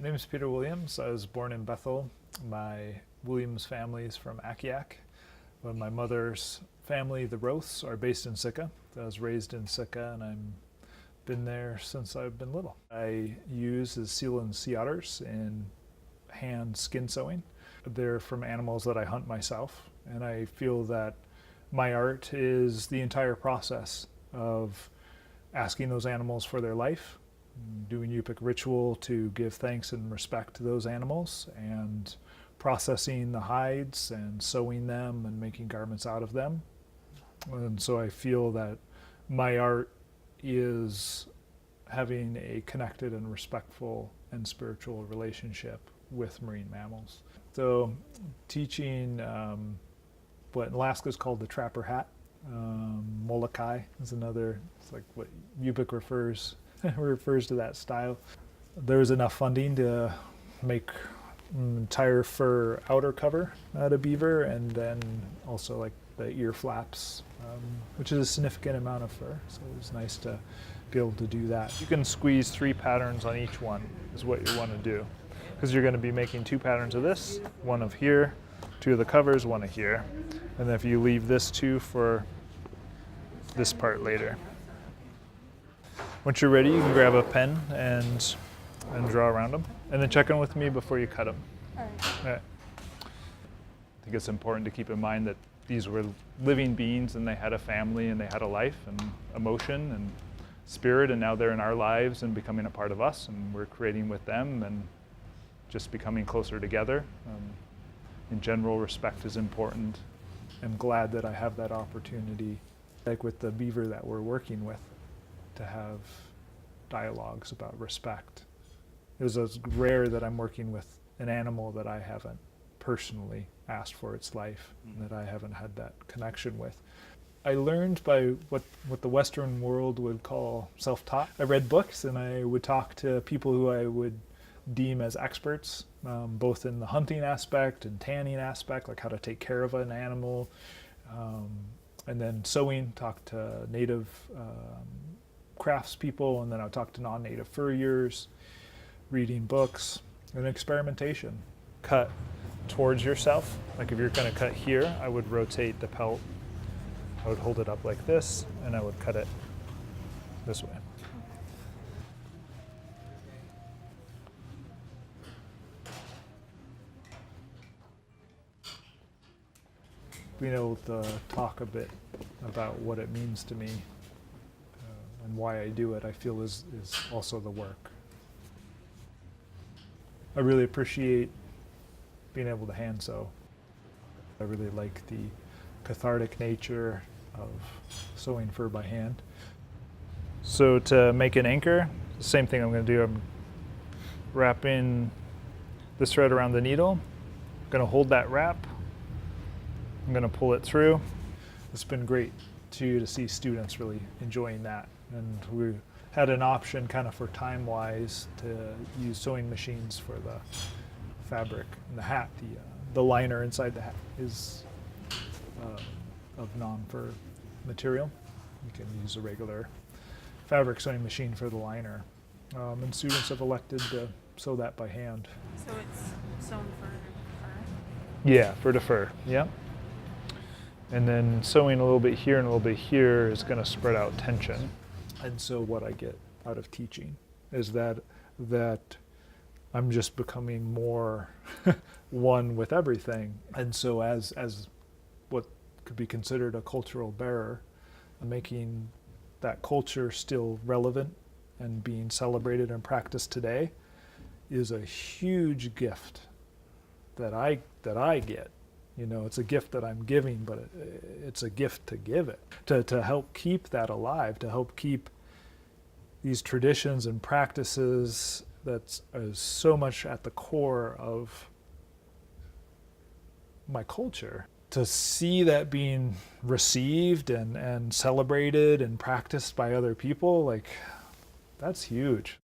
My name is Peter Williams. I was born in Bethel. My Williams family is from Akiak. But my mother's family, the Roths, are based in Sitka. I was raised in Sitka and I've been there since I've been little. I use is seal and sea otters in hand skin sewing. They're from animals that I hunt myself, and I feel that my art is the entire process of asking those animals for their life, doing Yupik ritual to give thanks and respect to those animals, and processing the hides and sewing them and making garments out of them. And so I feel that my art is having a connected and respectful and spiritual relationship with marine mammals. So teaching what in Alaska is called the trapper hat. Molokai is another, it's like what Yupik refers to that style. There was enough funding to make entire fur outer cover out of beaver, and then also like the ear flaps, which is a significant amount of fur. So it was nice to be able to do that. You can squeeze 3 patterns on each one is what you want to do, because you're going to be making 2 patterns of this, one of here, 2 of the covers, 1 of here. And then if you leave this 2 for this part later. Once you're ready, you can grab a pen and draw around them. And then check in with me before you cut them. All right. All right. I think it's important to keep in mind that these were living beings and they had a family and they had a life and emotion and spirit, and now they're in our lives and becoming a part of us, and we're creating with them and just becoming closer together. In general, respect is important. I'm glad that I have that opportunity, like with the beaver that we're working with, to have dialogues about respect. It was rare that I'm working with an animal that I haven't personally asked for its life, that I haven't had that connection with. I learned by what the Western world would call self-taught. I read books and I would talk to people who I would deem as experts, both in the hunting aspect and tanning aspect, like how to take care of an animal, and then sewing, talk to native craftspeople, and then I would talk to non-native furriers, reading books, and experimentation. Cut towards yourself. Like if you're going to cut here, I would rotate the pelt. I would hold it up like this, and I would cut it this way. Being able to talk a bit about what it means to me and why I do it, I feel is also the work. I really appreciate being able to hand sew. I really like the cathartic nature of sewing fur by hand. So to make an anchor, the same thing I'm going to do. I'm wrapping this thread around the needle. I'm going to hold that wrap. I'm going to pull it through. It's been great to see students really enjoying that. And we had an option kind of for time-wise to use sewing machines for the fabric and the hat. The liner inside the hat is of non-fur material. You can use a regular fabric sewing machine for the liner. And students have elected to sew that by hand. So it's sewn for fur? Yeah, fur to fur, yeah. And then sewing a little bit here and a little bit here is going to spread out tension. And so what I get out of teaching is that I'm just becoming more one with everything. And so as what could be considered a cultural bearer, making that culture still relevant and being celebrated and practiced today is a huge gift that I get. You know, it's a gift that I'm giving, but it's a gift to give it, to help keep that alive, to help keep these traditions and practices that is so much at the core of my culture. To see that being received and celebrated and practiced by other people, like, that's huge.